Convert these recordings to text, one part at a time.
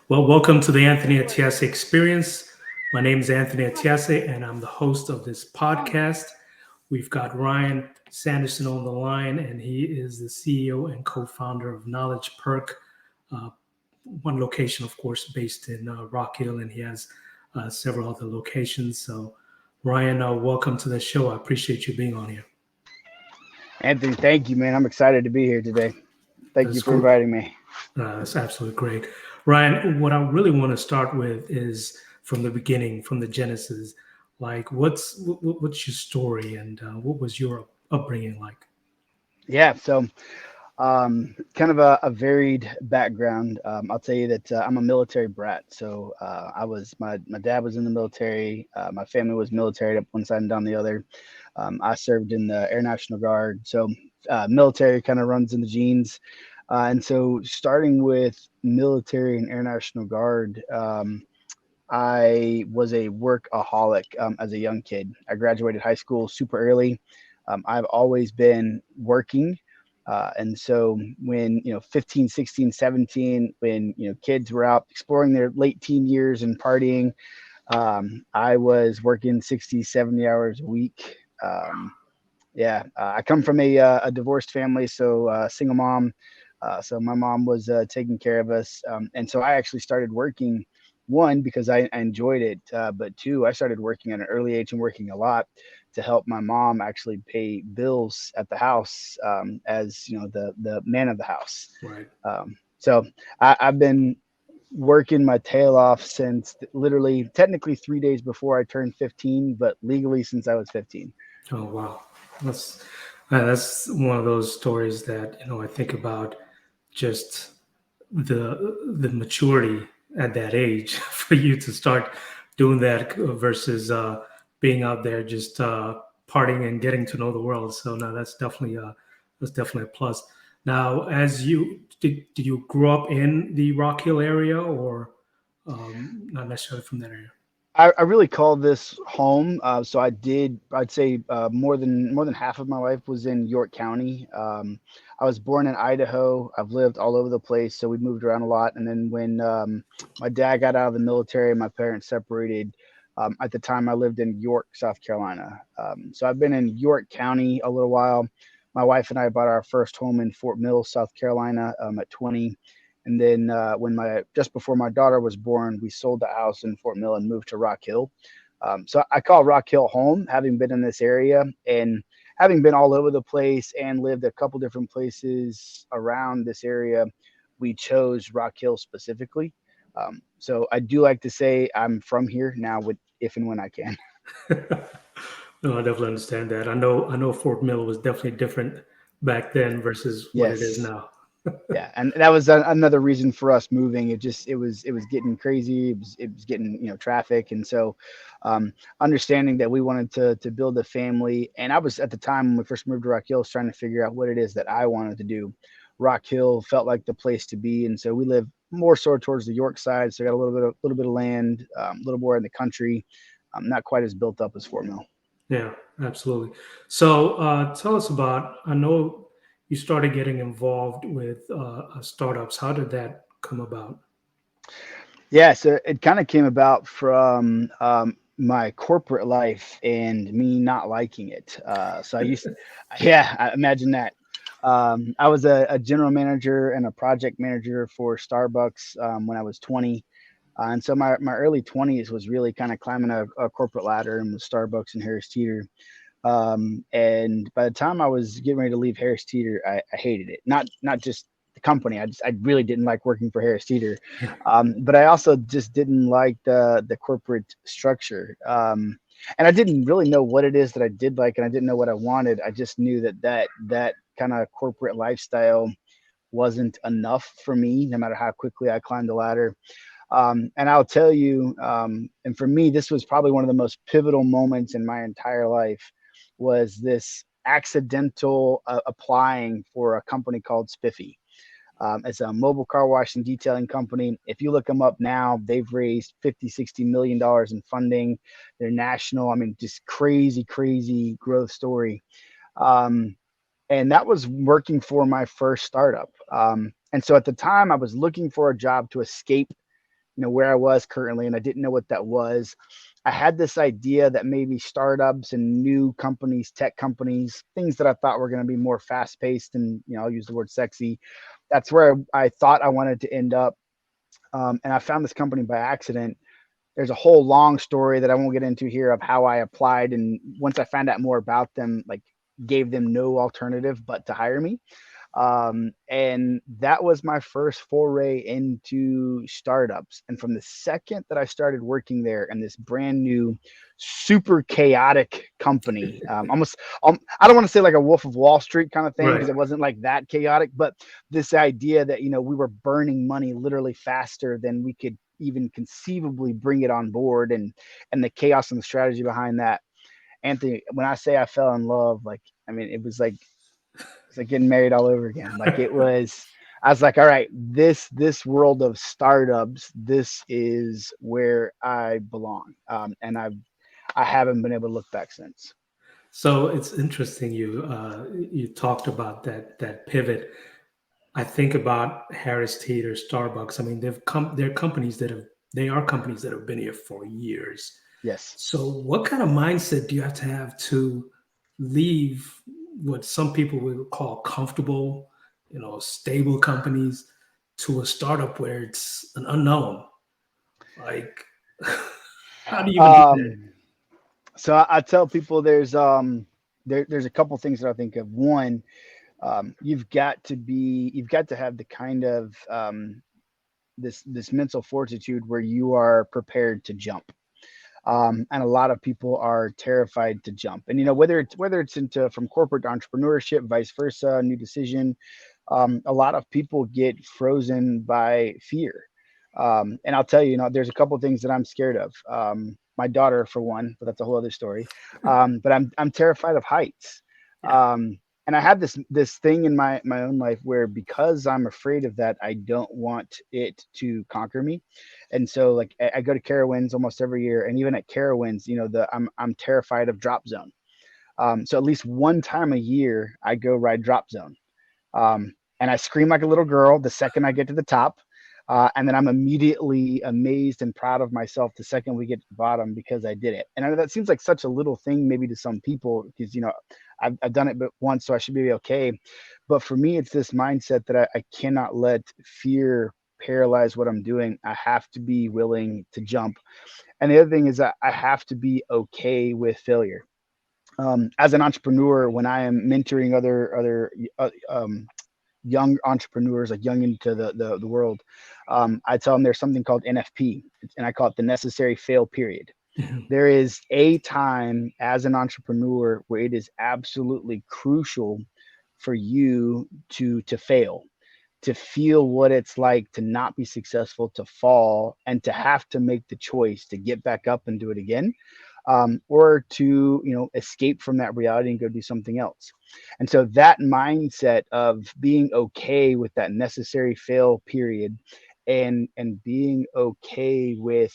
Well, welcome to the Anthony Atiase Experience. My name is Anthony Atiase, and I'm the host of this podcast. We've got Ryan Sanderson on the line, and he is the CEO and co-founder of Knowledge Perk. Uh, One location, of course, based in Rock Hill, and he has several other locations. So, Ryan, welcome to the show. I appreciate you being on here. Anthony, thank you, man. I'm excited to be here today. Thank you That's for cool. inviting me. That's absolutely great. Ryan, what I really want to start with is from the beginning, from the genesis. Like, what's your story, and what was your upbringing like? Yeah, so kind of a varied background. I'll tell you that I'm a military brat. So my dad was in the military. My family was military up one side and down the other. I served in the Air National Guard. So military kind of runs in the genes. And so starting with military and Air National Guard, I was a workaholic as a young kid. I graduated high school super early. I've always been working. And so when, 15, 16, 17, when, kids were out exploring their late teen years and partying, I was working 60, 70 hours a week. Yeah, I come from a divorced family, so single mom. So my mom was taking care of us, and so I actually started working. One, because I enjoyed it, but two, I started working at an early age and working a lot to help my mom actually pay bills at the house, as the man of the house. Right. So I've been working my tail off since literally technically 3 days before I turned 15, but legally since I was 15. Oh, wow. That's that's one of those stories that I think about, just the maturity at that age for you to start doing that versus being out there just partying and getting to know the world. So no, that's definitely a plus. Now, as you did you grow up in the Rock Hill area, or not necessarily from that area? I really call this home. So I'd say more than half of my life was in York County. I was born in Idaho. I've lived all over the place, so we moved around a lot. And then when my dad got out of the military, my parents separated. At the time, I lived in York, South Carolina. So I've been in York County a little while. My wife and I bought our first home in Fort Mill, South Carolina, at 20. And then when my just before my daughter was born, we sold the house in Fort Mill and moved to Rock Hill. So I call Rock Hill home, having been in this area and having been all over the place and lived a couple different places around this area. We chose Rock Hill specifically. So I do like to say I'm from here now, with if and when I can. No, I definitely understand that. I know Fort Mill was definitely different back then versus what it is Yes. now. Yeah, and that was another reason for us moving. It was getting crazy. It was getting traffic, and so understanding that we wanted to build a family. And I was, at the time when we first moved to Rock Hill, was trying to figure out what it is that I wanted to do. Rock Hill felt like the place to be, and so we live more so towards the York side. So I got a little bit of land, a little more in the country, not quite as built up as Fort Mill. Yeah, absolutely. So, tell us about. I know you started getting involved with startups. How did that come about? Yeah, so it kind of came about from my corporate life and me not liking it. Yeah, I imagine that. I was a general manager and a project manager for Starbucks when I was 20. And so my early 20s was really kind of climbing a corporate ladder and with Starbucks and Harris Teeter. And by the time I was getting ready to leave Harris Teeter, I hated it. Not just the company. I really didn't like working for Harris Teeter, Yeah, but I also just didn't like the corporate structure. And I didn't really know what it is that I did like, and I didn't know what I wanted. I just knew that kind of corporate lifestyle wasn't enough for me, no matter how quickly I climbed the ladder. And I'll tell you, and for me, this was probably one of the most pivotal moments in my entire life, was this accidental applying for a company called Spiffy. It's a mobile car wash and detailing company. If you look them up now, they've raised 50, $60 million in funding. They're national. I mean, just crazy, crazy growth story. Um, and that was working for my first startup. And so at the time, I was looking for a job to escape where I was currently, and I didn't know what that was. I had this idea that maybe startups and new companies, tech companies, things that I thought were going to be more fast paced and, I'll use the word sexy. That's where I thought I wanted to end up. And I found this company by accident. There's a whole long story that I won't get into here of how I applied. And once I found out more about them, like gave them no alternative but to hire me. And that was my first foray into startups. And from the second that I started working there in this brand new, super chaotic company, almost, I don't want to say like a Wolf of Wall Street kind of thing because Right. it wasn't like that chaotic, but this idea that, we were burning money literally faster than we could even conceivably bring it on board, and the chaos and the strategy behind that. Anthony, when I say I fell in love, like, I mean, it's like getting married all over again. Like it was, I was like, all right, this world of startups, this is where I belong. And I haven't been able to look back since. So it's interesting you talked about that pivot. I think about Harris Teeter, Starbucks. I mean, they're companies that have they are companies that have been here for years. Yes. So what kind of mindset do you have to leave what some people would call comfortable, stable companies to a startup where it's an unknown? Like, how do you even do that? Um, so I tell people there's a couple things that I think of. One, you've got to have the kind of this mental fortitude where you are prepared to jump. And a lot of people are terrified to jump. And whether it's into from corporate to entrepreneurship, vice versa, new decision, a lot of people get frozen by fear. And I'll tell you, there's a couple of things that I'm scared of. My daughter, for one, but that's a whole other story. But I'm terrified of heights. Yeah. And I have this thing in my own life where because I'm afraid of that, I don't want it to conquer me. And so like I go to Carowinds almost every year, and even at Carowinds, I'm terrified of drop zone. So at least one time a year, I go ride drop zone. And I scream like a little girl the second I get to the top. And then I'm immediately amazed and proud of myself the second we get to the bottom because I did it. And I know that seems like such a little thing maybe to some people because, I've done it but once, so I should be okay. But for me, it's this mindset that I cannot let fear paralyze what I'm doing. I have to be willing to jump. And the other thing is that I have to be okay with failure. As an entrepreneur, when I am mentoring other young entrepreneurs, like young into the world, I tell them there's something called NFP, and I call it the necessary fail period. There is a time as an entrepreneur where it is absolutely crucial for you to fail, to feel what it's like to not be successful, to fall, and to have to make the choice to get back up and do it again, or to escape from that reality and go do something else. And so that mindset of being okay with that necessary fail period, and being okay with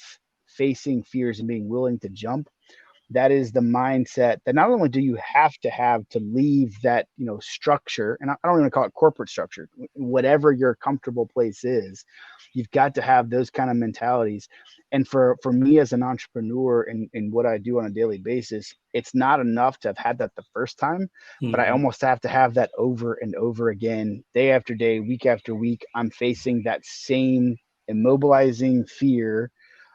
facing fears and being willing to jump, that is the mindset that not only do you have to leave that structure, and I don't even call it corporate structure, whatever your comfortable place is, you've got to have those kind of mentalities. And for me as an entrepreneur in what I do on a daily basis, it's not enough to have had that the first time, but I Mhm. almost have to have that over and over again, day after day, week after week. I'm facing that same immobilizing fear,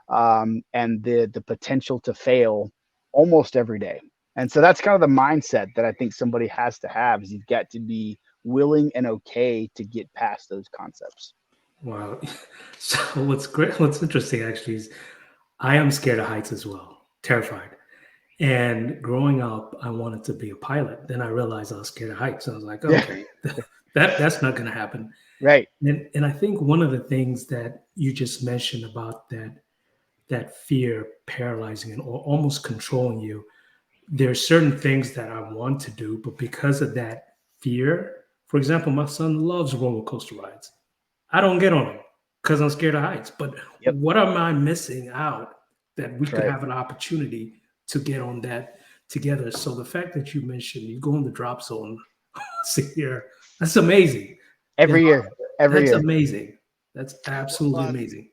and the potential to fail almost every day. And so that's kind of the mindset that I think somebody has to have, is you've got to be willing and okay to get past those concepts. Wow. So what's interesting actually is I am scared of heights as well, terrified. And growing up, I wanted to be a pilot. Then I realized I was scared of heights. I was like, Yeah, okay, that's not going to happen. right. And I think one of the things that you just mentioned about that fear paralyzing and almost controlling you, there are certain things that I want to do, but because of that fear, for example, my son loves roller coaster rides. I don't get on them because I'm scared of heights. But Yep, what am I missing out that we that's could right. have an opportunity to get on that together? So the fact that you mentioned you go in the drop zone once a year, that's amazing. You Every know, year, every that's year. amazing. That's absolutely Well, amazing.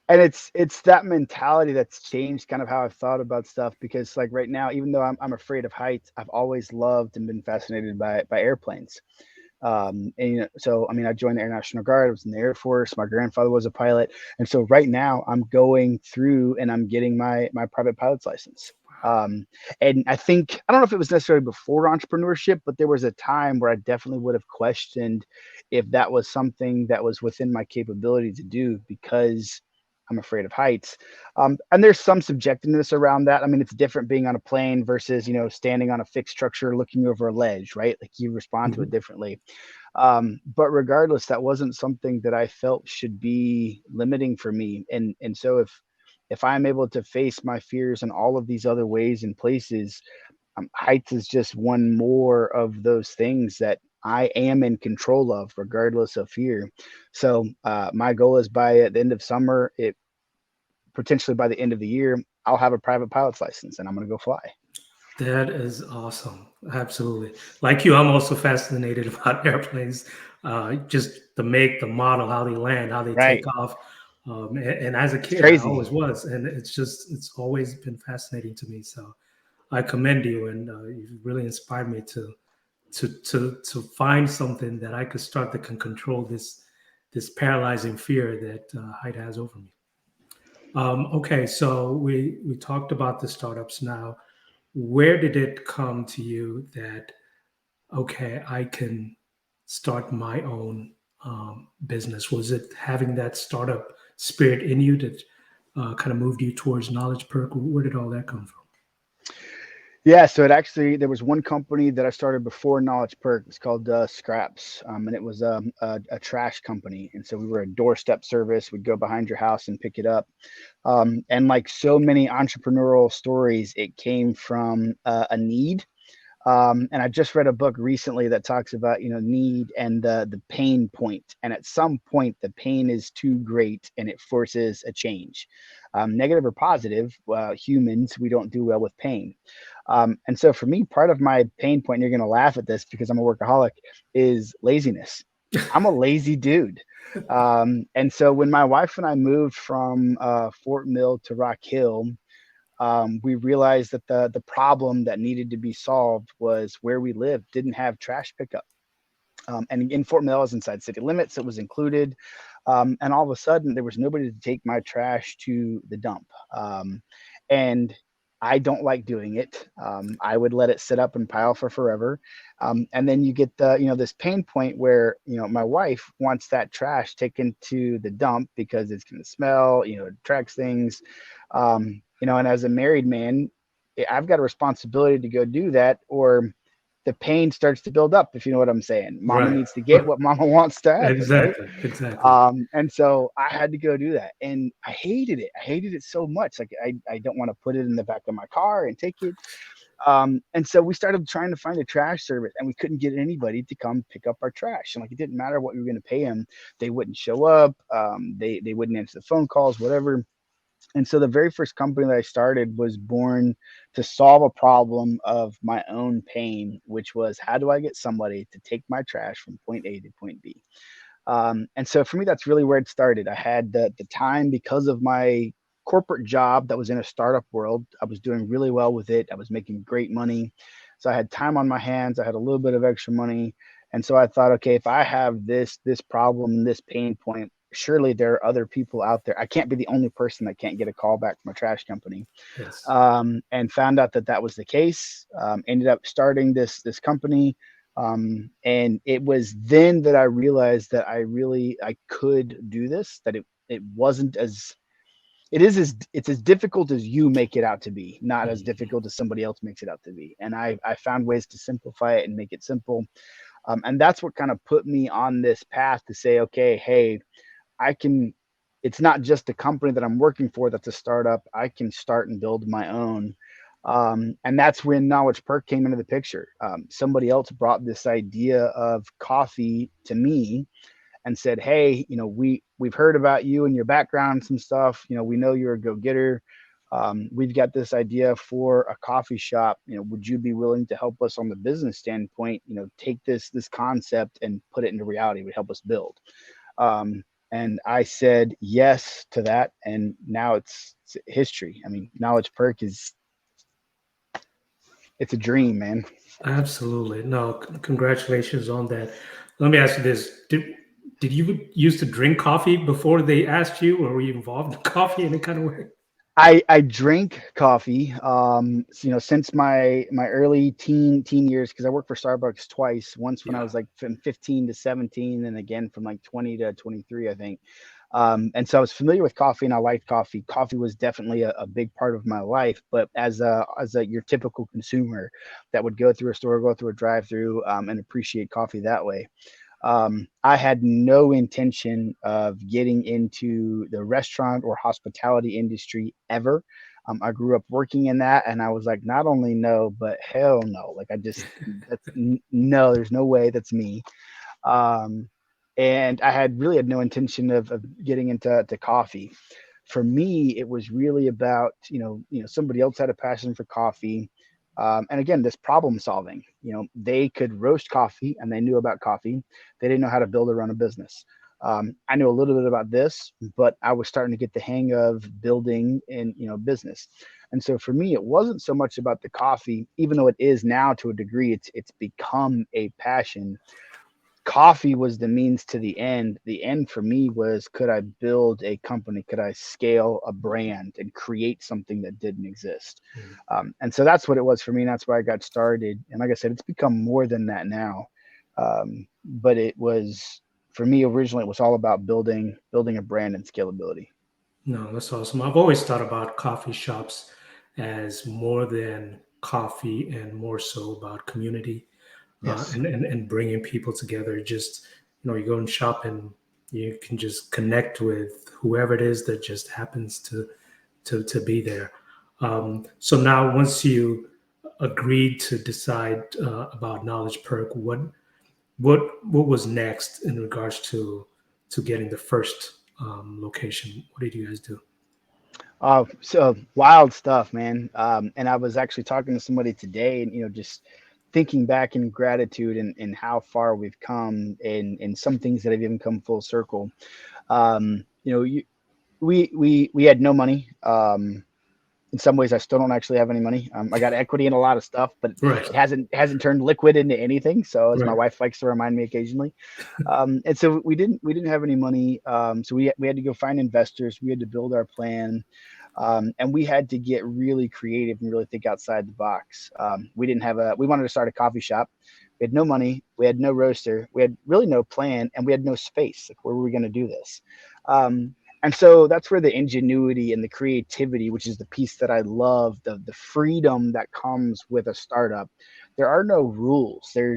And it's that mentality that's changed kind of how I've thought about stuff, because like right now, even though I'm afraid of heights, I've always loved and been fascinated by airplanes. And so I mean, I joined the Air National Guard. I was in the Air Force. My grandfather was a pilot, and so right now I'm going through and I'm getting my private pilot's license. Um, and I don't know if it was necessarily before entrepreneurship, but there was a time where I definitely would have questioned if that was something that was within my capability to do, because I'm afraid of heights. And there's some subjectiveness around that. I mean, it's different being on a plane versus, standing on a fixed structure looking over a ledge, right? Like you respond to it Mhm. differently. But regardless, that wasn't something that I felt should be limiting for me. And so if I'm able to face my fears in all of these other ways and places, heights is just one more of those things that I am in control of, regardless of fear. So my goal is by at the end of summer, it potentially by the end of the year, I'll have a private pilot's license and I'm going to go fly. That is awesome. Absolutely. Like you, I'm also fascinated about airplanes, just the make, the model, how they land, how they take Right. off. And as a It's kid, I crazy. always was. And it's always been fascinating to me. So I commend you, and you've really inspired me to find something that I could start that can control this paralyzing fear that height has over me. Okay, so we talked about the startups now. Where did it come to you that okay, I can start my own business? Was it having that startup spirit in you that kind of moved you towards Knowledge Perk? Where did all that come from? Yeah, so it actually there was one company that I started before Knowledge Perk. It's called Scraps, and it was a trash company. And so we were a doorstep service. We'd go behind your house and pick it up. And like so many entrepreneurial stories, it came from a need. And I just read a book recently that talks about need and the pain point. And at some point, the pain is too great and it forces a change. Negative or positive, humans, we don't do well with pain. And so for me, part of my pain point, and you're going to laugh at this because I'm a workaholic, is laziness. I'm a lazy dude. And so when my wife and I moved from Fort Mill to Rock Hill, we realized that the problem that needed to be solved was where we lived didn't have trash pickup. And in Fort Mill, is inside city limits. It was included, and all of a sudden there was nobody to take my trash to the dump. And I don't like doing it. I would let it sit up and pile for forever, and then you get this pain point where my wife wants that trash taken to the dump because it's going to smell, it attracts things, and as a married man, I've got a responsibility to go do that, or the pain starts to build up, if you know what I'm saying. Mama Right. needs to get what mama wants to happen, right? Exactly. Exactly. And so I had to go do that. And I hated it. I hated it so much. Like I don't want to put it in the back of my car and take it. And so we started trying to find a trash service and we couldn't get anybody to come pick up our trash. And like, it didn't matter what we were going to pay them. They wouldn't show up. They wouldn't answer the phone calls, whatever. And so the very first company that I started was born to solve a problem of my own pain, which was how do I get somebody to take my trash from point A to point B? And so for me, that's really where it started. I had the time because of my corporate job that was in a startup world. I was doing really well with it. I was making great money. So I had time on my hands. I had a little bit of extra money. And so I thought, okay, if I have this problem, this pain point, surely there are other people out there. I can't be the only person that can't get a call back from a trash company. Yes. And found out that that was the case. Ended up starting this company, and it was then that I realized that I could do this. That it wasn't as it is as it's as difficult as you make it out to be, not as Mhm. difficult as somebody else makes it out to be. And I found ways to simplify it and make it simple. And that's what kind of put me on this path to say, okay, hey, I can. It's not just a company that I'm working for that's a startup. I can start and build my own. And that's when Knowledge Perk came into the picture. Somebody else brought this idea of coffee to me and said, "Hey, we've heard about you and your background and some stuff. We know you're a go-getter. We've got this idea for a coffee shop. Would you be willing to help us on the business standpoint? Take this concept and put it into reality. It would help us build." And I said yes to that, and now it's history. I mean, Knowledge Perk is it's a dream, man. Absolutely. No, congratulations on that. Let me ask you this. Did you used to drink coffee before they asked you, or were you involved in coffee in any kind of way? I drink coffee, since my early teen years, because I worked for Starbucks twice. Once when I Yeah. was like from 15 to 17, and again from like 20 to 23, I think. And so I was familiar with coffee, and I liked coffee. Coffee was definitely a big part of my life. But as a your typical consumer that would go through a store, go through a drive-through, and appreciate coffee that way. I had no intention of getting into the restaurant or hospitality industry ever. I grew up working in that, and I was like, not only no, but hell no. Like, no, there's no way that's me. Um, and I had really had no intention of getting into coffee. For me, it was really about somebody else had a passion for coffee, and again, this problem solving. They could roast coffee and they knew about coffee. They didn't know how to build or run a business. I knew a little bit about this, but I was starting to get the hang of building in business. And so for me, it wasn't so much about the coffee, even though it is now to a degree. It's become a passion. Coffee was the means to the end. The end for me was, could I build a company? Could I scale a brand and create something that didn't exist? Mhm. And so that's what it was for me. And that's where I got started. And like I said, it's become more than that now. But it was, for me originally, it was all about building a brand and scalability. No, that's awesome. I've always thought about coffee shops as more than coffee and more so about community, Yes. and bringing people together. Just, you go and shop and you can just connect with whoever it is that just happens to be there. So now, once you agreed to decide about Knowledge Perk, what was next in regards to getting the first location? What did you guys do? So wild stuff, man. And I was actually talking to somebody today, and just thinking back in gratitude and how far we've come, and some things that have even come full circle. You, we had no money. In some ways, I still don't actually have any money. I got equity in a lot of stuff, but Right, it hasn't turned liquid into anything. So, as my right. wife likes to remind me occasionally, and so we didn't have any money. So we had to go find investors. We had to build our plan, and we had to get really creative and really think outside the box. We wanted to start a coffee shop. We had no money. We had no roaster. We had really no plan, and we had no space. Like, where were we going to do this? And so that's where the ingenuity and the creativity, which is the piece that I love, the freedom that comes with a startup. There are no rules. There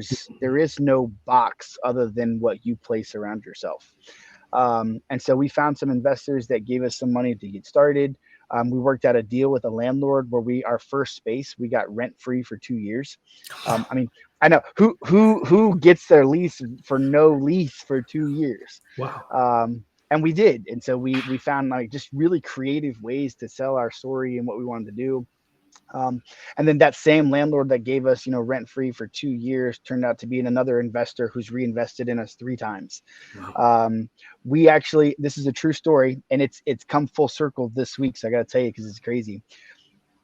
is no box other than what you place around yourself. And so we found some investors that gave us some money to get started. We worked out a deal with a landlord where our first space, we got rent free for 2 years. I mean, I know who gets their lease for no lease for 2 years. Wow. And we did. And so we found like just really creative ways to sell our story and what we wanted to do. Um, and then that same landlord that gave us, rent free for 2 years turned out to be another investor who's reinvested in us 3 times. Wow. Um, we actually, this is a true story, and it's come full circle this week. So I got to tell you, because it's crazy.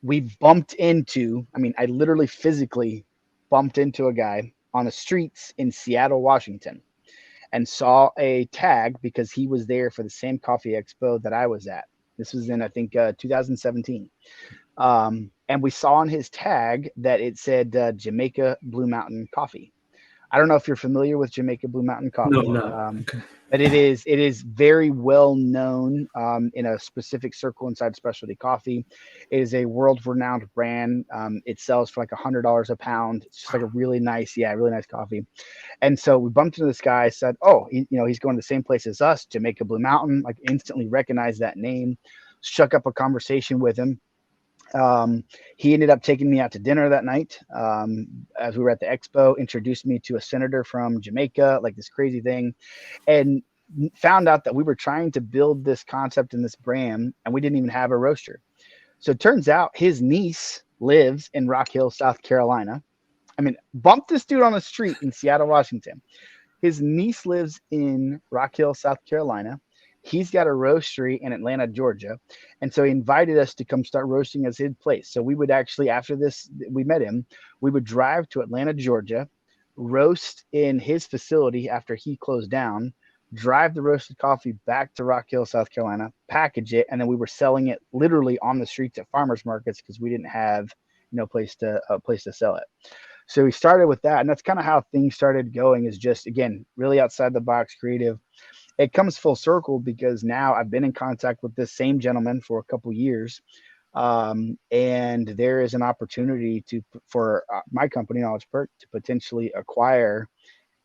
We bumped into, I mean, I literally physically bumped into a guy on the streets in Seattle, Washington, and saw a tag because he was there for the same coffee expo that I was at. This was in, I think, 2017. And we saw on his tag that it said Jamaica Blue Mountain Coffee. I don't know if you're familiar with Jamaica Blue Mountain No, Coffee, no. Okay. but it is very well known in a specific circle inside specialty coffee. It is a world renowned brand. It sells for like $100 a pound. It's just like a Wow. really nice, yeah, really nice coffee. And so we bumped into this guy. Said, "Oh, he's going to the same place as us, Jamaica Blue Mountain." Like, instantly recognized that name. Struck up a conversation with him. Um, he ended up taking me out to dinner that night, as we were at the expo. Introduced me to a senator from Jamaica, like this crazy thing, and found out that we were trying to build this concept and this brand, and we didn't even have a roaster. So it turns out his niece lives in Rock Hill, South Carolina. I mean, bumped this dude on the street in Seattle, Washington. His niece lives in Rock Hill, South Carolina. He's got a roastery in Atlanta, Georgia. And so he invited us to come start roasting at his place. So we would actually, after this, we met him, we would drive to Atlanta, Georgia, roast in his facility after he closed down, drive the roasted coffee back to Rock Hill, South Carolina, package it, and then we were selling it literally on the streets at farmers markets because we didn't have place to a place to sell it. So we started with that, and that's kind of how things started going. Is just again really outside the box, creative. It comes full circle because now I've been in contact with this same gentleman for a couple years, and there is an opportunity to for my company, Knowledge Perk, to potentially acquire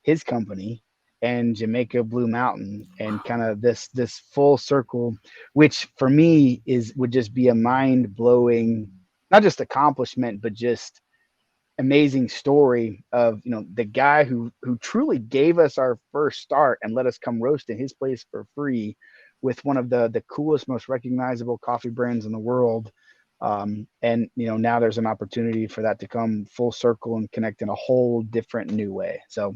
his company and Jamaica Blue Mountain, and kind of this full circle, which for me is would just be a mind blowing, not just accomplishment, but just amazing story of the guy who truly gave us our first start and let us come roast in his place for free with one of the coolest, most recognizable coffee brands in the world. And now there's an opportunity for that to come full circle and connect in a whole different new way. So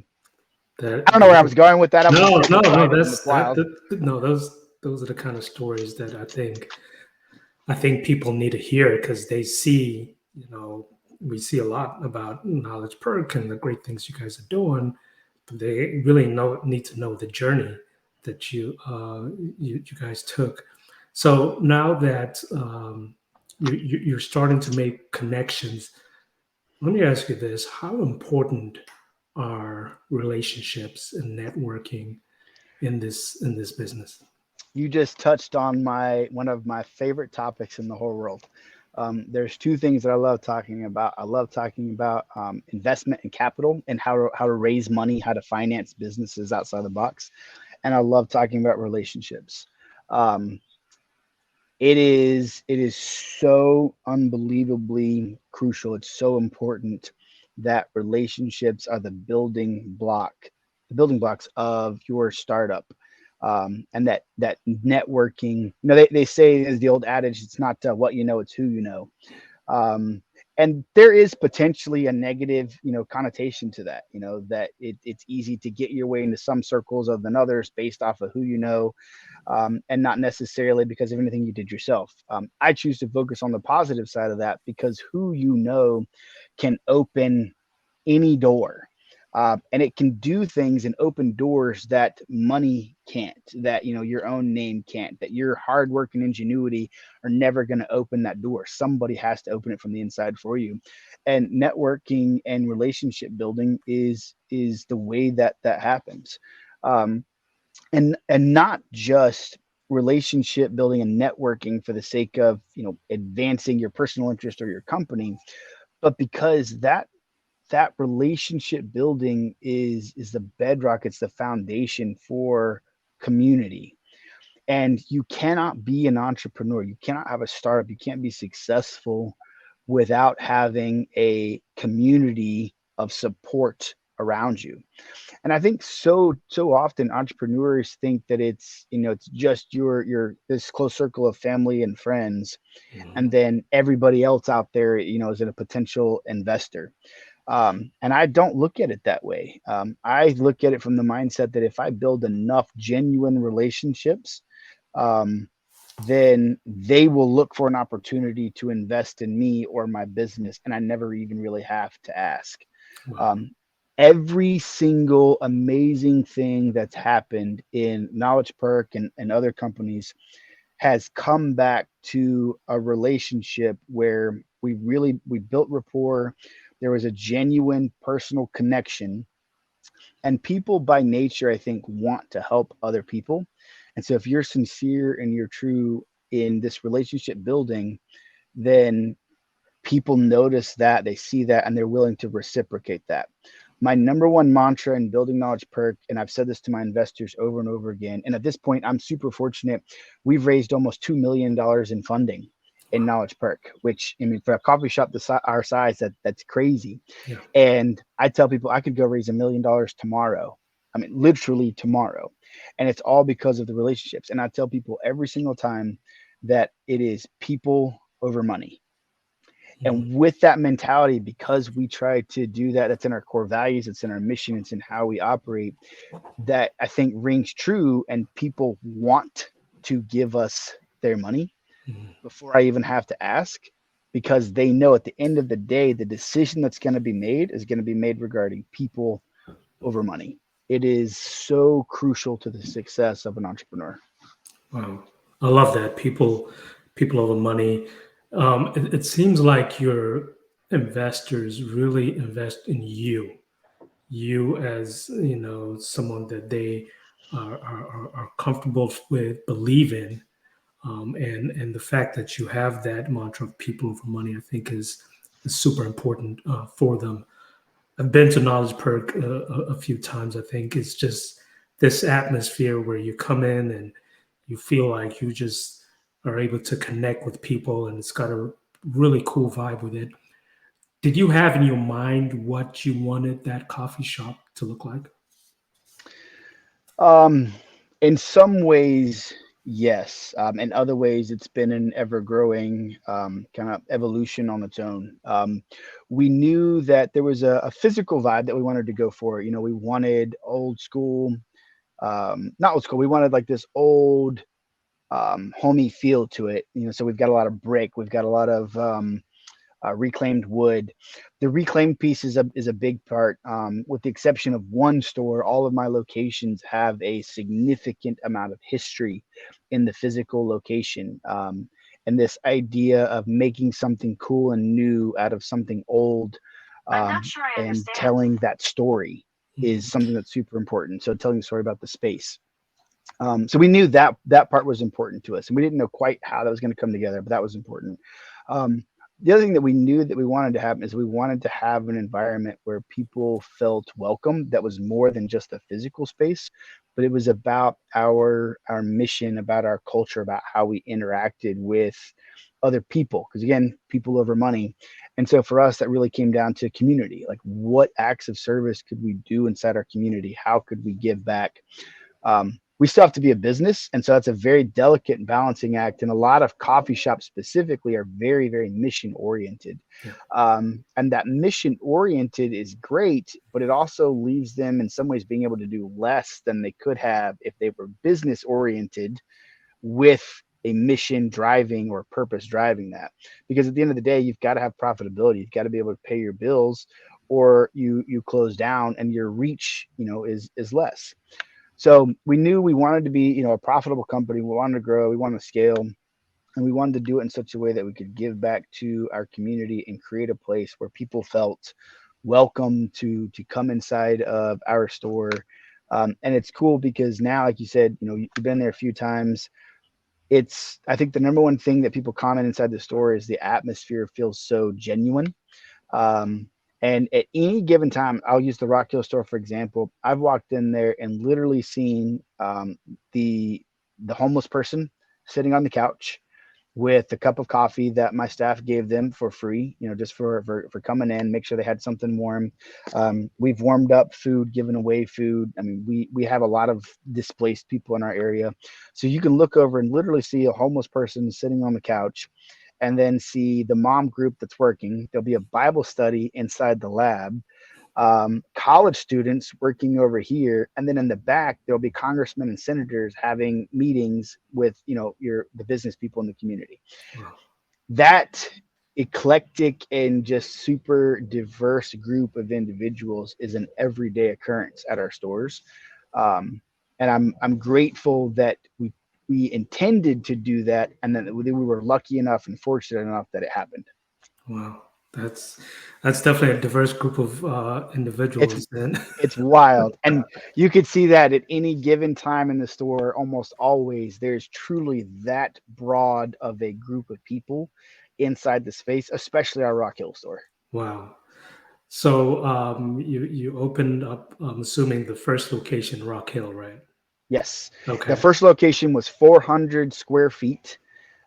I don't That know where I was going with that. I'm just no, super no, no. excited and That's it's that, wild. no. Those are the kind of stories that I think people need to hear because they see, we see a lot about Knowledge Perk and the great things you guys are doing. But they really need to know the journey that you guys took. So now that you're starting to make connections, let me ask you this: how important are relationships and networking in this business? You just touched on my one of my favorite topics in the whole world. There's two things that I love talking about. I love talking about investment and capital and how to raise money, how to finance businesses outside the box, and I love talking about relationships. Um, it is so unbelievably crucial. It's so important that relationships are the building blocks of your startup. And that networking, they say, as the old adage, it's not what you know, it's who you know. um, and there is potentially a negative connotation to that, that it's easy to get your way into some circles other than others based off of who you know, and not necessarily because of anything you did yourself. I choose to focus on the positive side of that because who you know can open any door. And it can do things and open doors that money can't, that your own name can't, that your hard work and ingenuity are never going to open that door. Somebody has to open it from the inside for you. And networking and relationship building is the way that that happens. Um, and not just relationship building and networking for the sake of advancing your personal interest or your company, but because that relationship building is the bedrock, it's the foundation for community. And you cannot be an entrepreneur, you cannot have a startup, you can't be successful without having a community of support around you. And I think so often entrepreneurs think that it's just your this close circle of family and friends, and Mhm. then everybody else out there is a potential investor. And I don't look at it that way. I look at it from the mindset that if I build enough genuine relationships, um, then they will look for an opportunity to invest in me or my business, and I never even really have to ask. Wow. Um, every single amazing thing that's happened in Knowledge Perk and other companies has come back to a relationship where we built rapport. There was a genuine personal connection, and people by nature, I think, want to help other people. And so if you're sincere and you're true in this relationship building, then people notice that, they see that, and they're willing to reciprocate that. My number one mantra in building Knowledge Perk, and I've said this to my investors over and over again, and at this point, I'm super fortunate. We've raised almost $2 million in funding in Knowledge Perk, which, I mean, for a coffee shop our size, that's crazy. Yeah. And I tell people I could go raise $1 million tomorrow. I mean, literally tomorrow. And it's all because of the relationships. And I tell people every single time that it is people over money. Mhm. And with that mentality, because we try to do that, that's in our core values, it's in our mission, it's in how we operate, that I think rings true, and people want to give us their money Mhm. before I even have to ask, because they know at the end of the day, the decision that's going to be made is going to be made regarding people over money. It is so crucial to the success of an entrepreneur. Wow, I love that. People over money. It seems like your investors really invest in you. You as someone that they are comfortable with, believe in, and the fact that you have that mantra of people over money, I think is super important for them. I've been to Knowledge Perk a few times. I think it's just this atmosphere where you come in and you feel like you just are able to connect with people, and it's got a really cool vibe with it. Did you have in your mind what you wanted that coffee shop to look like? Um, in some ways, yes. In other ways, it's been an ever growing kind of evolution on its own. We knew that there was a physical vibe that we wanted to go for. You know, we wanted old school, not old school, we wanted like this old homey feel to it. You know, so we've got a lot of brick, we've got a lot of reclaimed wood. The reclaimed piece is a big part. With the exception of one store, all of my locations have a significant amount of history in the physical location. And this idea of making something cool and new out of something old, and telling that story is Mhm. something that's super important. So telling the story about the space. So we knew that that part was important to us, and we didn't know quite how that was going to come together, but that was important. Um, the other thing that we knew that we wanted to happen is we wanted to have an environment where people felt welcome. That was more than just a physical space, but it was about our mission, about our culture, about how we interacted with other people. Because again, people over money, and so for us, that really came down to community. Like, what acts of service could we do inside our community? How could we give back? We still have to be a business, and so that's a very delicate and balancing act. And a lot of coffee shops specifically are very, very mission oriented, Yeah. and that mission oriented is great, but it also leaves them in some ways being able to do less than they could have if they were business oriented with a mission driving or purpose driving that. Because at the end of the day, you've got to have profitability. You've got to be able to pay your bills, or you close down and your reach, is less. So we knew we wanted to be, a profitable company. We wanted to grow, we wanted to scale, and we wanted to do it in such a way that we could give back to our community and create a place where people felt welcome to come inside of our store. And it's cool because now, like you said, you've been there a few times. It's, I think, the number one thing that people comment inside the store is the atmosphere feels so genuine. um, and at any given time, I'll use the Rock Hill store for example. I've walked in there and literally seen the the homeless person sitting on the couch with a cup of coffee that my staff gave them for free, just for coming in, make sure they had something warm. We've warmed up food, given away food. I mean, we have a lot of displaced people in our area, so you can look over and literally see a homeless person sitting on the couch, and then see the mom group that's working. There'll be a Bible study inside the lab, college students working over here, and then in the back there'll be congressmen and senators having meetings with the business people in the community. Wow. That eclectic and just super diverse group of individuals is an everyday occurrence at our stores. um, and I'm grateful that we intended to do that, and then we were lucky enough and fortunate enough that it happened. Wow. That's definitely a diverse group of It's individuals. And it's wild, and you could see that at any given time in the store. Almost always there's truly that broad of a group of people inside the space, especially our Rock Hill store. wow. So you opened up, I'm assuming the first location, Rock Hill, right? Yes, the Okay. first location was 400 square feet,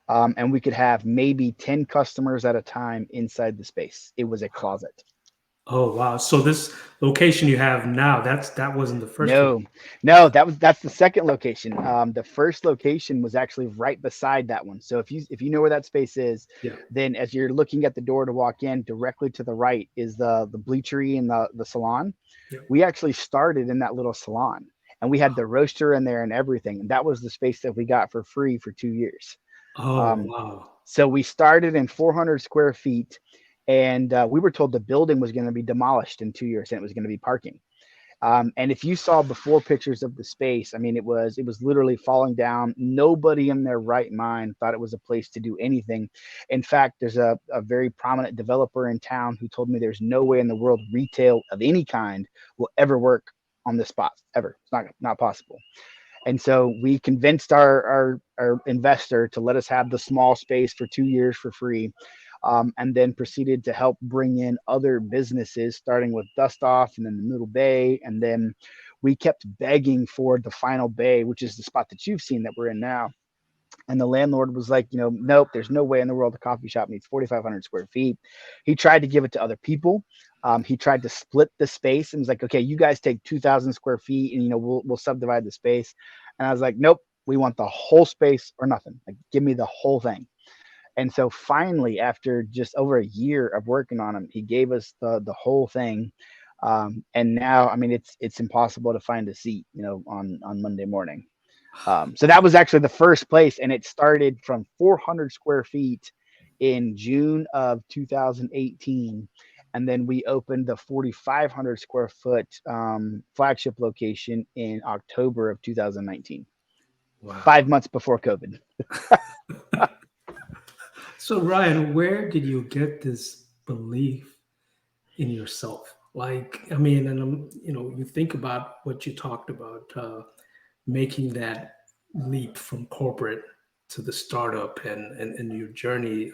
and we could have maybe 10 customers at a time inside the space. It was a closet. Oh wow. So this location you have now, that wasn't the first No, location. no, that's the second location. The first location was actually right beside that one. So if you know where that space is, Yeah. then as you're looking at the door to walk in, directly to the right is the bleachery and the salon. Yeah. We actually started in that little salon, and we had the roaster in there and everything. And that was the space that we got for free for 2 years. Oh, Um, wow. so we started in 400 square feet, and we were told the building was going to be demolished in 2 years and it was going to be parking. And if you saw before pictures of the space, I mean, it was literally falling down. Nobody in their right mind thought it was a place to do anything. In fact, there's a very prominent developer in town who told me there's no way in the world retail of any kind will ever work on this spot ever. It's not possible. And so we convinced our investor to let us have the small space for 2 years for free, and then proceeded to help bring in other businesses, starting with Dust Off and then the Middle Bay. And then we kept begging for the final bay, which is the spot that you've seen that we're in now. And the landlord was like, nope, there's no way in the world a coffee shop needs 4,500 square feet. He tried to give it to other people. He tried to split the space and was like, okay, you guys take 2,000 square feet and, we'll subdivide the space. And I was like, nope, we want the whole space or nothing. Like, give me the whole thing. And so finally, after just over a year of working on him, he gave us the whole thing. And now, I mean, it's impossible to find a seat, on Monday morning. So that was actually the first place, and it started from 400 square feet in June of 2018, and then we opened the 4,500 square foot flagship location in October of 2019, Wow. 5 months before COVID. So, Ryan, where did you get this belief in yourself? Like, I mean, and you think about what you talked about, making that leap from corporate to the startup and your journey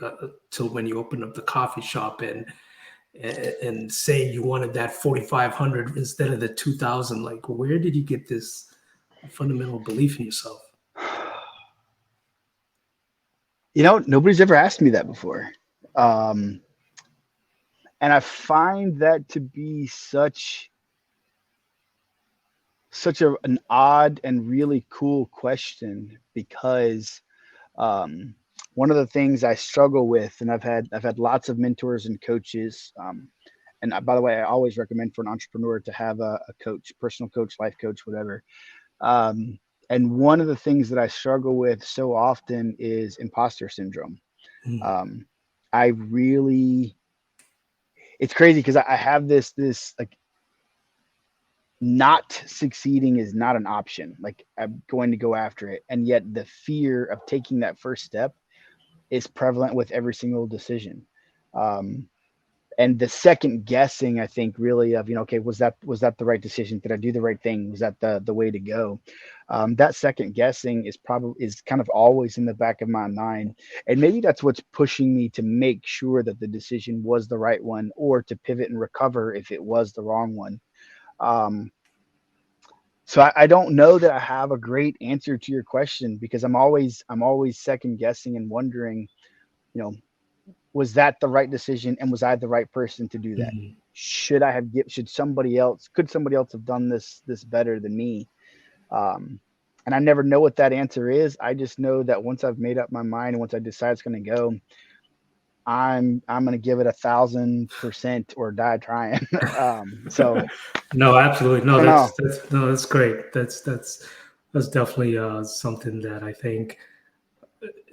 till when you opened up the coffee shop and saying you wanted that 4,500 instead of the 2,000. Like, where did you get this fundamental belief in yourself? Nobody's ever asked me that before. Um, and I find that to be an odd and really cool question, because um, one of the things I struggle with, and I've had lots of mentors and coaches. And by the way, I always recommend for an entrepreneur to have a coach, personal coach, life coach, whatever. Um, and one of the things that I struggle with so often is imposter syndrome. Mm, Um, I really, it's crazy because I have this like, not succeeding is not an option. Like, I'm going to go after it, and yet the fear of taking that first step is prevalent with every single decision. Um, and the second guessing, I think, really of, okay, was that the right decision? Did I do the right thing? Was that the way to go? That second guessing is kind of always in the back of my mind, and maybe that's what's pushing me to make sure that the decision was the right one, or to pivot and recover if it was the wrong one. Um, so I don't know that I have a great answer to your question, because I'm always second guessing and wondering, you know, was that the right decision, and was I the right person to do that? mm. Should somebody else could somebody else have done this better than me? Um, and I never know what that answer is. I just know that once I've made up my mind and once I decide it's going to go, I'm going to give it 1,000% or die trying. So No, absolutely. I No, don't know. that's great. That's definitely something that I think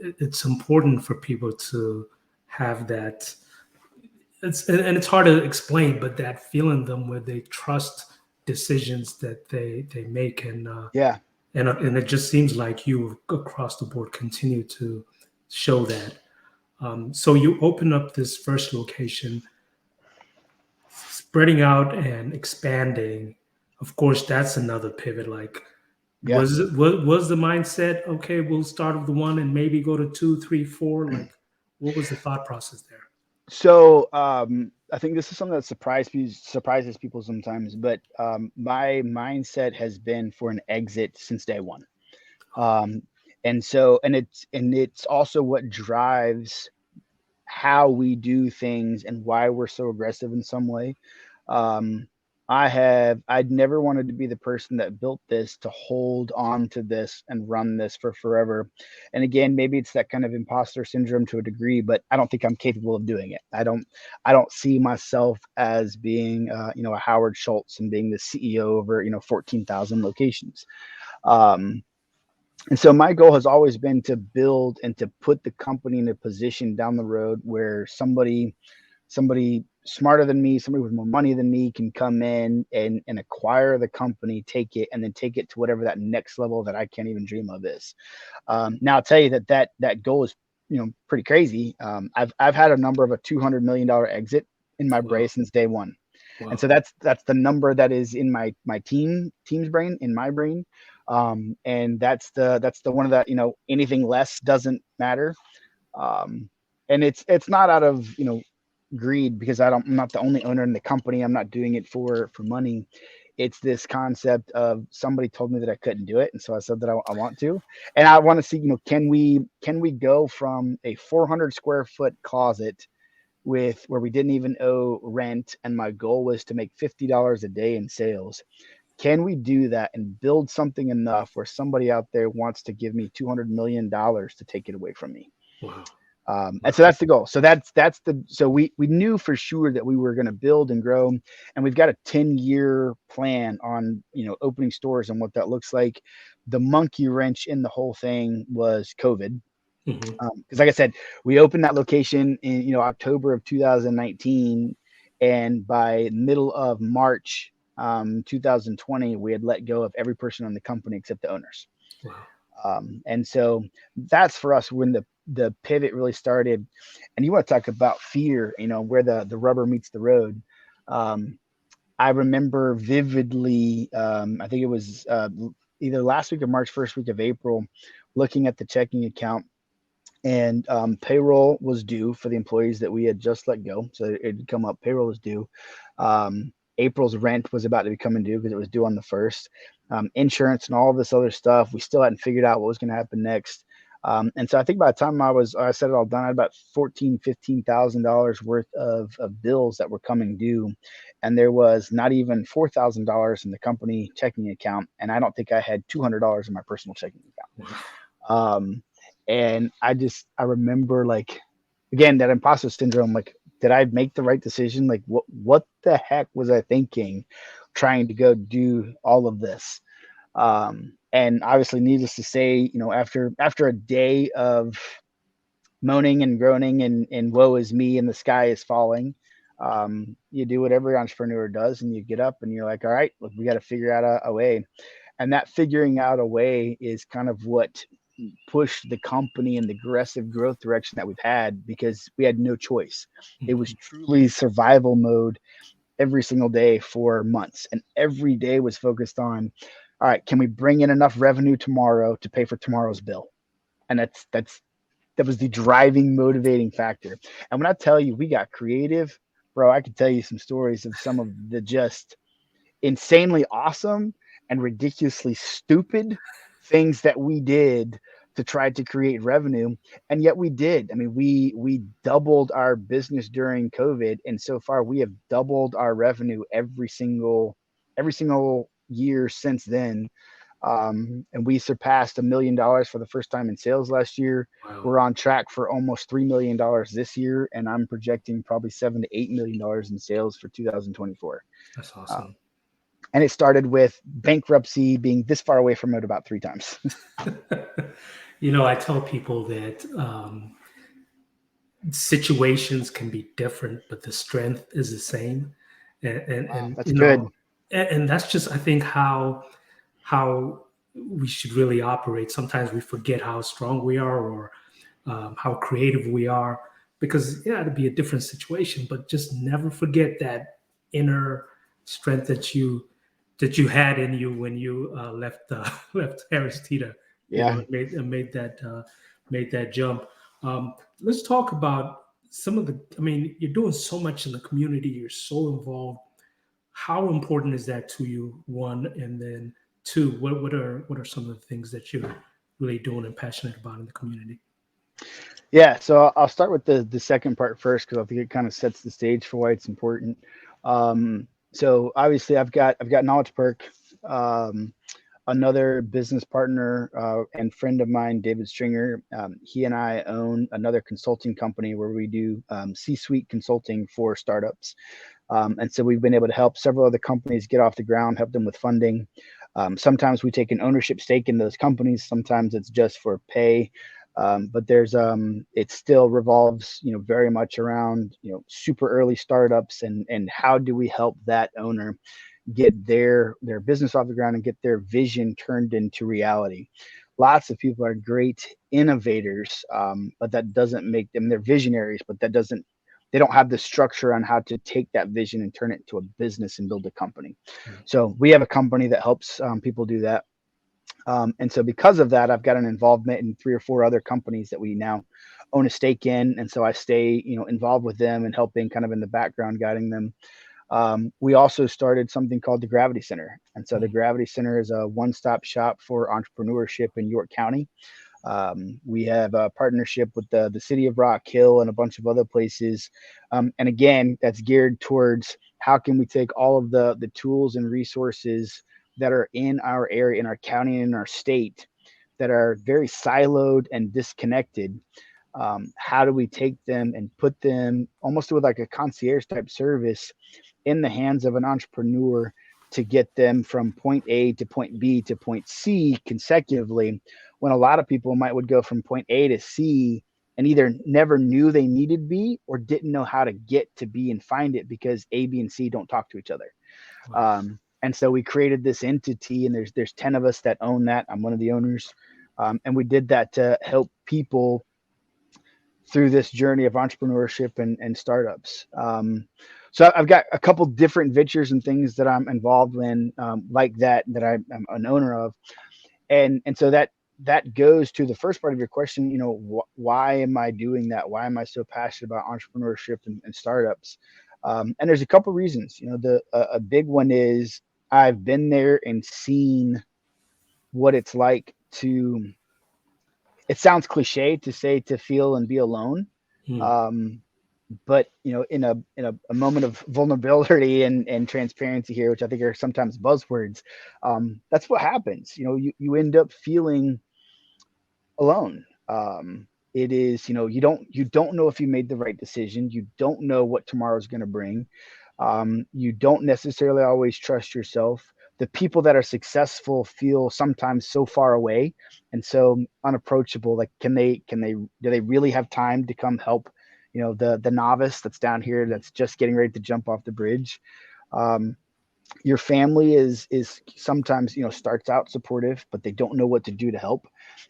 it's important for people to have that. And it's hard to explain, but that feeling them where they trust decisions that they make, Yeah. and it just seems like you across the board continue to show that. So you open up this first location, spreading out and expanding. Of course, that's another pivot. Like, Yeah. was the mindset okay? We'll start with the one and maybe go to two, three, four. Like, what was the thought process there? So I think this is something that surprises people sometimes, but my mindset has been for an exit since day one. Um, and it's also what drives how we do things and why we're so aggressive in some way. Um, I'd never wanted to be the person that built this to hold on to this and run this for forever. And again, maybe it's that kind of imposter syndrome to a degree, but I don't think I'm capable of doing it. I don't see myself as being, a Howard Schultz and being the CEO over, 14,000 locations. Um, and so my goal has always been to build and to put the company in a position down the road where somebody smarter than me, somebody with more money than me can come in and acquire the company, take it, and then take it to whatever that next level that I can't even dream of is. Now I'll tell you that goal is, pretty crazy. I've had a number of a $200 million exit in my brain Wow. since day one. And so Wow. that's the number that is in my team's brain, in my brain. And that's the one of that, anything less doesn't matter. um, and it's not out of greed, because I'm not the only owner in the company. I'm not doing it for money. It's this concept of somebody told me that I couldn't do it, and so I said that I want to, and I want to see, can we go from a 400 square foot closet with where we didn't even owe rent, and my goal was to make $50 a day in sales. Can we do that and build something enough where somebody out there wants to give me $200 million to take it away from me? Wow. And Wow. so that's the goal. So we knew for sure that we were going to build and grow, and we've got a 10-year plan on opening stores and what that looks like. The monkey wrench in the whole thing was COVID, Hmm. because like I said, we opened that location in October of 2019, and by middle of March 2020, we had let go of every person in the company except the owners. Wow. And so that's for us when the pivot really started. And you want to talk about fear, where the rubber meets the road. Um, I remember vividly, I think it was either last week of March, first week of April, looking at the checking account, and payroll was due for the employees that we had just let go. So it'd come up, payroll was due. April's rent was about to be coming due because it was due on the first. Insurance and all this other stuff, we still hadn't figured out what was going to happen next. And so I think by the time I said it all done, I had about $15,000 worth of bills that were coming due, and there was not even $4,000 in the company checking account, and I don't think I had $200 in my personal checking account. Wow. Um, and I remember, like, again, that imposter syndrome. Like, did I make the right decision? Like, what the heck was I thinking, trying to go do all of this? And obviously, needless to say, after a day of moaning and groaning and woe is me and the sky is falling, you do what every entrepreneur does, and you get up and you're like, all right, look, we got to figure out a way. And that figuring out a way is kind of what push the company in the aggressive growth direction that we've had, because we had no choice. It was Hmm. truly survival mode every single day for months. And every day was focused on, all right, can we bring in enough revenue tomorrow to pay for tomorrow's bill? And that was the driving motivating factor. And when I tell you we got creative, bro, I could tell you some stories of some of the just insanely awesome and ridiculously stupid things that we did to try to create revenue. And yet we did. I mean, we doubled our business during COVID, and so far we have doubled our revenue every single year since then. And we surpassed $1 million for the first time in sales last year. Wow. We're on track for almost $3 million this year, and I'm projecting probably $7 to $8 million in sales for 2024. That's Um, awesome. and it started with bankruptcy being this far away from it about three times. I tell people that situations can be different, but the strength is the same. Wow, And that's good. and that's just, I think, how we should really operate. Sometimes we forget how strong we are, or how creative we are, because yeah, it'd be a different situation, but just never forget that inner strength that you had in you when you left left Harris Teeter, Yeah. and made that jump. Let's talk about some of the. I mean, you're doing so much in the community. You're so involved. How important is that to you? One, and then two. What are some of the things that you're really doing and passionate about in the community? Yeah. So I'll start with the second part first, because I think it kind of sets the stage for why it's important. So obviously I've got Knowledge Perk. Um, Another business partner and friend of mine, David Stringer, he and I own another consulting company where we do C-suite consulting for startups. And so we've been able to help several other companies get off the ground, help them with funding. Sometimes we take an ownership stake in those companies. Sometimes it's just for pay. But it still revolves, very much around, super early startups and how do we help that owner get their business off the ground and get their vision turned into reality. Lots of people are great innovators, but that doesn't make them, they're visionaries, but that doesn't, they don't have the structure on how to take that vision and turn it into a business and build a company. So we have a company that helps people do that. And so because of that, I've got an involvement in three or four other companies that we now own a stake in. And so I stay, involved with them and helping kind of in the background, guiding them. We also started something called the Gravity Center. And so the Gravity Center is a one-stop shop for entrepreneurship in York County. We have a partnership with the city of Rock Hill and a bunch of other places. And again, that's geared towards how can we take all of the tools and resources that are in our area, in our county, and in our state that are very siloed and disconnected. How do we take them and put them almost with like a concierge type service in the hands of an entrepreneur to get them from point A to point B to point C consecutively, when a lot of people might would go from point A to C and either never knew they needed B or didn't know how to get to B and find it because A, B, and C don't talk to each other. Wow. And so we created this entity, and there's 10 of us that own that. I'm one of the owners, and we did that to help people through this journey of entrepreneurship and startups. So I've got a couple different ventures and things that I'm involved in, like that I'm an owner of, and so that goes to the first part of your question. Why am I doing that? Why am I so passionate about entrepreneurship and startups? And there's a couple reasons. A big one is I've been there and seen what it's like to. It sounds cliche to say to feel and be alone, Mm. um, but in a moment of vulnerability and transparency here, which I think are sometimes buzzwords, that's what happens. You end up feeling alone. It is, you don't know if you made the right decision. You don't know what tomorrow's going to bring. You don't necessarily always trust yourself. The people that are successful feel sometimes so far away and so unapproachable. Like, do they really have time to come help, the novice that's down here that's just getting ready to jump off the bridge? Um, your family is sometimes, starts out supportive, but they don't know what to do to help.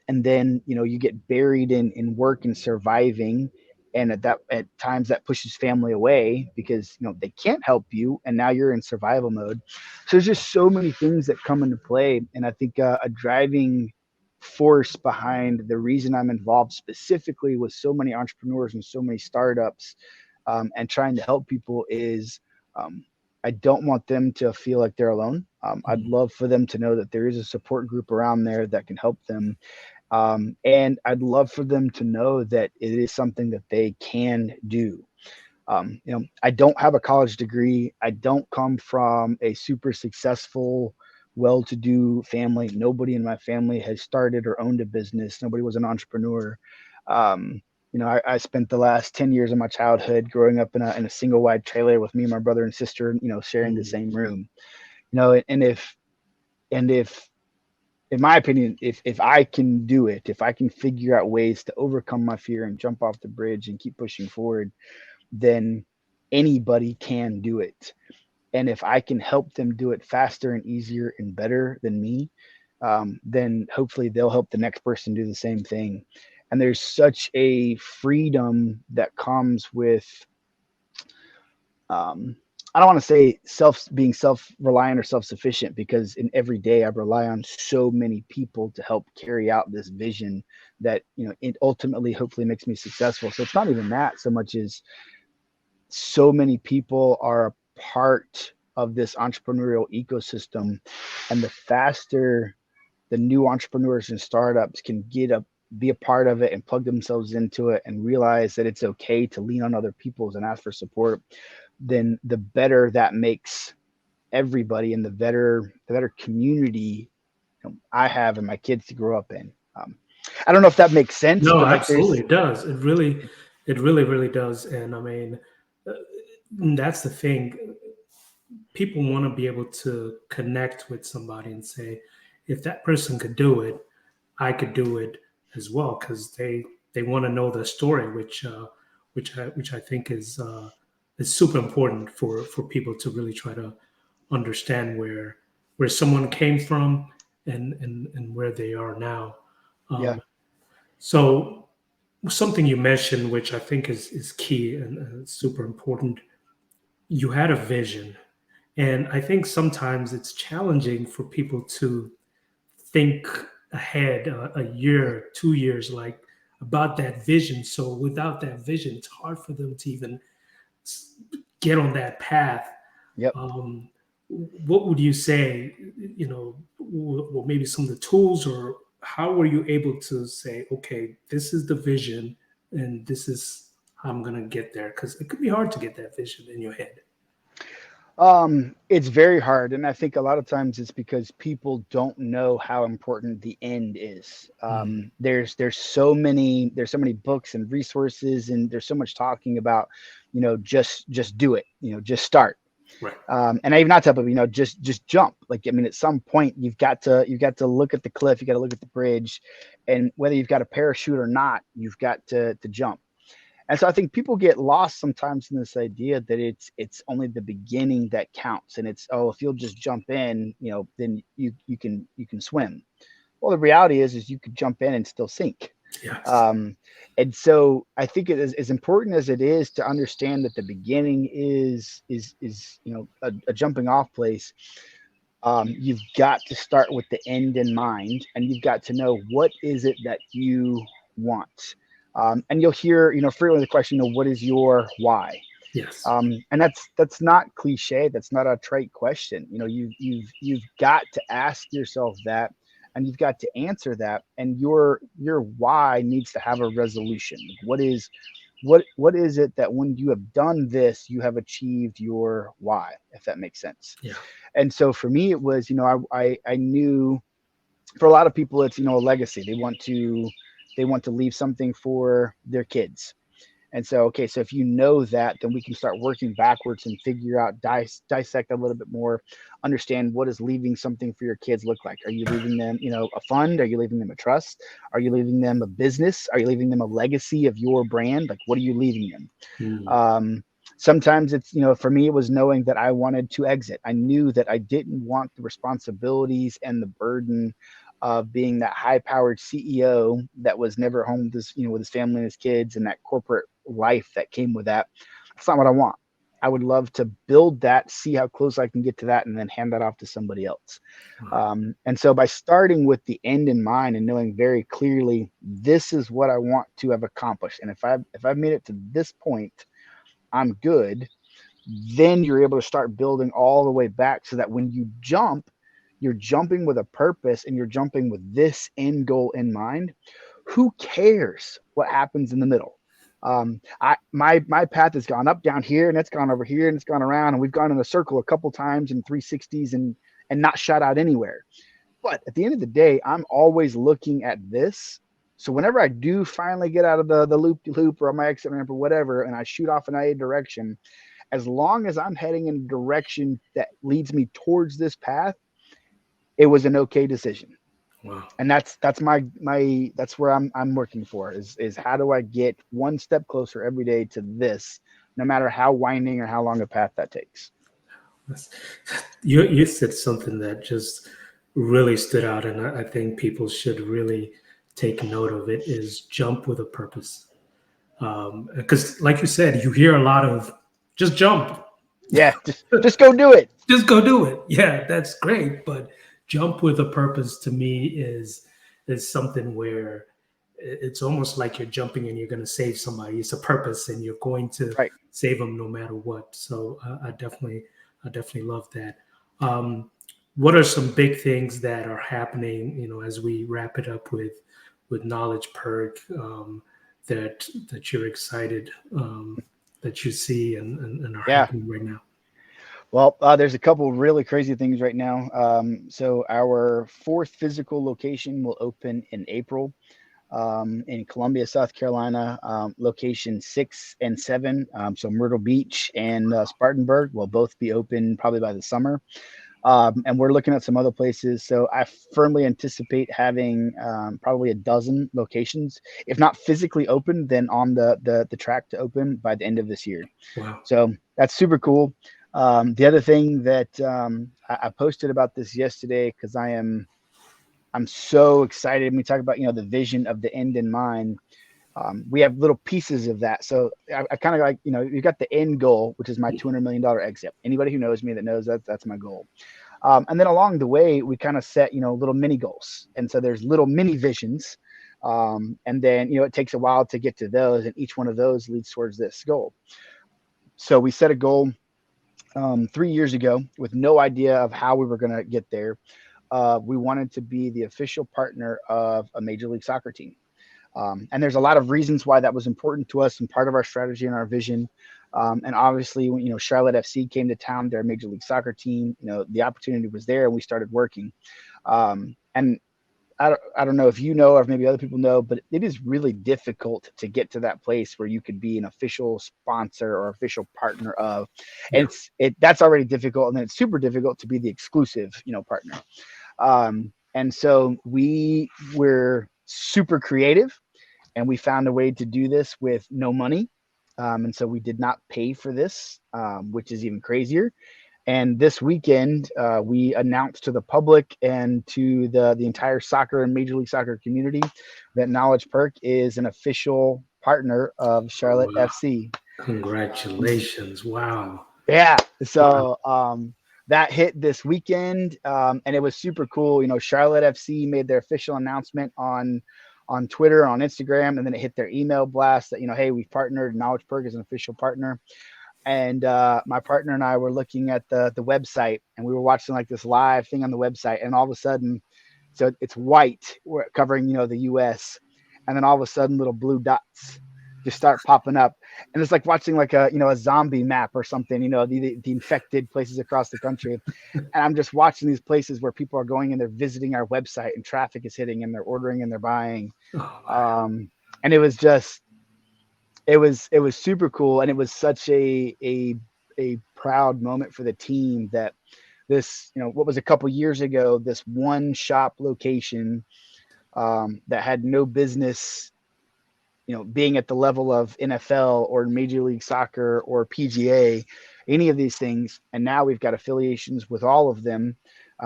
And then, you get buried in work and surviving, and at times that pushes family away because they can't help you, and now you're in survival mode. So there's just so many things that come into play, and I think a driving force behind the reason I'm involved specifically with so many entrepreneurs and so many startups, and trying to help people is, um, I don't want them to feel like they're alone. I'd Mm. love for them to know that there is a support group around there that can help them. And I'd love for them to know that it is something that they can do. I don't have a college degree. I don't come from a super successful, well to do family. Nobody in my family has started or owned a business. Nobody was an entrepreneur. I spent the last 10 years of my childhood growing up in a single wide trailer with me and my brother and sister, sharing the Mm. same room. And if in my opinion, if I can do it, if I can figure out ways to overcome my fear and jump off the bridge and keep pushing forward, then anybody can do it. And if I can help them do it faster and easier and better than me, then hopefully they'll help the next person do the same thing. And there's such a freedom that comes with, um, I don't want to say being self reliant or self sufficient, because in every day I rely on so many people to help carry out this vision that it ultimately hopefully makes me successful. So it's not even that so much as so many people are a part of this entrepreneurial ecosystem, and the faster the new entrepreneurs and startups can be a part of it and plug themselves into it and realize that it's okay to lean on other people's and ask for support, then the better that makes everybody and the better community, I have and my kids to grow up in. I don't know if that makes sense, No, but like absolutely, there's it does. It really, really does. And I mean, uh, that's the thing. People want to be able to connect with somebody and say, if that person could do it, I could do it as well, because they want to know the story, which I think is super important for people to really try to understand where someone came from and where they are now. yeah, So something you mentioned, which I think is key and super important, you had a vision, and I think sometimes it's challenging for people to think ahead a year, 2 years, like about that vision. So without that vision, it's hard for them to even get on that path. yep. Um, what would you say? Well, maybe some of the tools, or how were you able to say, okay, this is the vision, and this is how I'm gonna get there? Because it could be hard to get that vision in your head. It's very hard, and I think a lot of times it's because people don't know how important the end is. Mm, There's so many books and resources, and there's so much talking about, just do it, just start. right. And I even not tell people, just jump. Like, I mean, at some point you've got to look at the cliff, you got to look at the bridge, and whether you've got a parachute or not, you've got to jump. And so I think people get lost sometimes in this idea that it's only the beginning that counts, and it's, oh, if you'll just jump in, then you can swim. Well, the reality is you could jump in and still sink. Yes. Um, and so I think it is as important as it is to understand that the beginning is a jumping off place. You've got to start with the end in mind, and you've got to know what is it that you want. And you'll hear, frequently the question, what is your why? Yes. And that's not cliche. That's not a trite question. You've got to ask yourself that, and you've got to answer that. And your why needs to have a resolution. What is it that when you have done this, you have achieved your why, if that makes sense? Yeah. And so for me, it was, I knew for a lot of people, it's, a legacy. They want to leave something for their kids. And so, okay, so if you know that, then we can start working backwards and figure out, dissect a little bit more, understand what does leaving something for your kids look like. Are you leaving them, a fund? Are you leaving them a trust? Are you leaving them a business? Are you leaving them a legacy of your brand? Like, what are you leaving them? Mm, Um, Sometimes it's, for me, it was knowing that I wanted to exit. I knew that I didn't want the responsibilities and the burden of being that high powered CEO that was never home with his family and his kids, and that corporate life that came with that. That's not what I want. I would love to build that, see how close I can get to that, and then hand that off to somebody else. wow. And so by starting with the end in mind and knowing very clearly, this is what I want to have accomplished, and if I've made it to this point, I'm good. Then you're able to start building all the way back, so that when you jump, you're jumping with a purpose and you're jumping with this end goal in mind. Who cares what happens in the middle? My path has gone up, down here, and it's gone over here, and it's gone around, and we've gone in a circle a couple times in 360s, and not shot out anywhere. But at the end of the day, I'm always looking at this. So whenever I do finally get out of the loop de loop or on my exit ramp or whatever, and I shoot off in a direction, as long as I'm heading in a direction that leads me towards this path, it was an okay decision. Wow. And that's where I'm working for, is how do I get one step closer every day to this, no matter how winding or how long a path that takes. That's, you said something that just really stood out, and I think people should really take note of it. Is jump with a purpose, because, like you said, you hear a lot of just jump, Yeah, just go do it. just go do it. Yeah, that's great, but jump with a purpose to me is something where it's almost like you're jumping and you're going to save somebody. It's a purpose, and you're going to Right. save them no matter what. So I definitely love that. Um, what are some big things that are happening? As we wrap it up with Knowledge Perk, that you're excited, that you see and are Yeah. happening right now. Well, there's a couple really crazy things right now. So our fourth physical location will open in April, in Columbia, South Carolina. Location 6 and 7. So Myrtle Beach and Spartanburg will both be open probably by the summer. And we're looking at some other places. So I firmly anticipate having probably a dozen locations, if not physically open, then on the track to open by the end of this year. Wow. So that's super cool. The other thing that I posted about this yesterday because I'm so excited. We talk about the vision of the end in mind. We have little pieces of that. So I kind of like you got the end goal, which is my $200 million exit. Anybody who knows me that knows that's my goal. And then along the way, we kind of set little mini goals, and so there's little mini visions. And then it takes a while to get to those, and each one of those leads towards this goal. So we set a goal 3 years ago with no idea of how we were going to get there. We wanted to be the official partner of a major league soccer team. And there's a lot of reasons why that was important to us and part of our strategy and our vision. And obviously, when Charlotte FC came to town, their major league soccer team, the opportunity was there, and we started working. And I don't know if you know, or if maybe other people know, but it is really difficult to get to that place where you could be an official sponsor or official partner of, and Yeah. that's already difficult, and then it's super difficult to be the exclusive, partner. And so we were super creative, and we found a way to do this with no money. And so we did not pay for this, which is even crazier. And this weekend, we announced to the public and to the entire soccer and Major League Soccer community that Knowledge Perk is an official partner of Charlotte Wow. FC. Um, Congratulations. Wow. yeah, Wow. so that hit this weekend, and it was super cool. Charlotte FC made their official announcement on Twitter, on Instagram, and then it hit their email blast that hey, we've partnered. Knowledge Perk is an official partner. And my partner and I were looking at the website, and we were watching like this live thing on the website, and all of a sudden, so it's white, covering the U.S., and then all of a sudden, little blue dots just start popping up, and it's like watching like a zombie map or something, the infected places across the country, and I'm just watching these places where people are going and they're visiting our website, and traffic is hitting, and they're ordering and they're buying, Oh my. and it was super cool, and it was such a proud moment for the team that this what was a couple years ago, this one shop location that had no business being at the level of NFL or Major League Soccer or PGA, any of these things, and now we've got affiliations with all of them.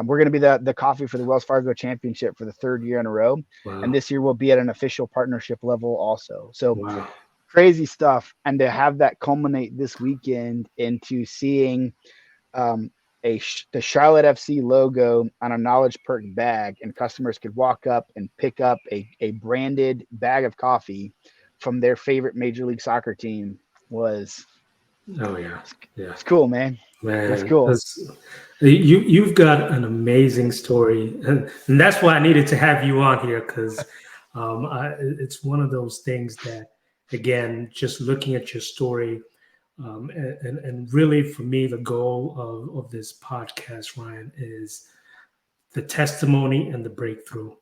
We're going to be the coffee for the Wells Fargo Championship for the third year in a row, and Wow. this year we'll be at an official partnership level also. So Wow. crazy stuff, and to have that culminate this weekend into seeing um, the Charlotte FC logo on a Knowledge Perk bag, and customers could walk up and pick up a branded bag of coffee from their favorite Major League Soccer team was Oh yeah. Yeah. it's cool, man. It's Man, cool. that's you've got an amazing story, and that's why I needed to have you on here because it's one of those things that, again, just looking at your story, and really for me, the goal of this podcast, Ryan, is the testimony and the breakthrough.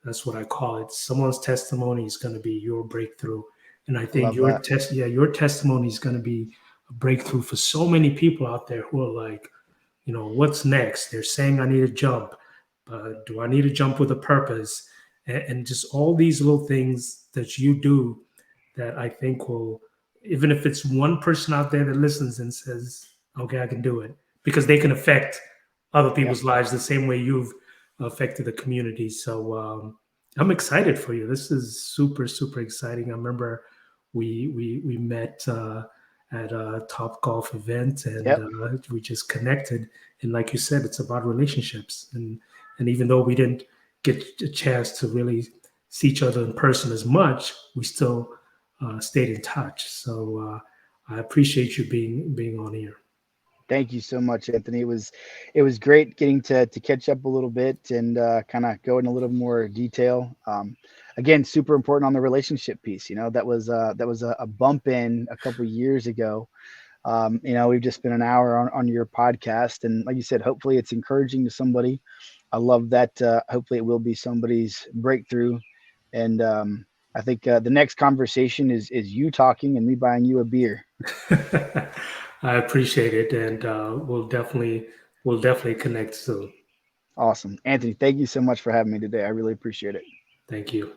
That's what I call it. Someone's testimony is going to be your breakthrough, and I I think love that. your testimony is going to be a breakthrough for so many people out there who are like, what's next? They're saying I need a jump, but do I need to jump with a purpose? And just all these little things that you do that I think will, even if it's one person out there that listens and says, okay, I can do it, because they can affect other Yep. people's lives the same way you've affected the community. So I'm excited for you. This is super, super exciting. I remember we met at a Top Golf event, and Yep. we just connected. And like you said, it's about relationships. And even though we didn't get a chance to really see each other in person as much, we still stayed in touch. So I appreciate you being on here. Thank you so much, Anthony. It was great getting to catch up a little bit and kind of go in a little more detail. Again, super important on the relationship piece. That was a bump in a couple years ago, We've just spent an hour on your podcast, and like you said, hopefully it's encouraging to somebody. I love that. Hopefully it will be somebody's breakthrough. And I think the next conversation is you talking and me buying you a beer. I appreciate it, and we'll definitely connect soon. Awesome. Anthony, thank you so much for having me today. I really appreciate it. Thank you.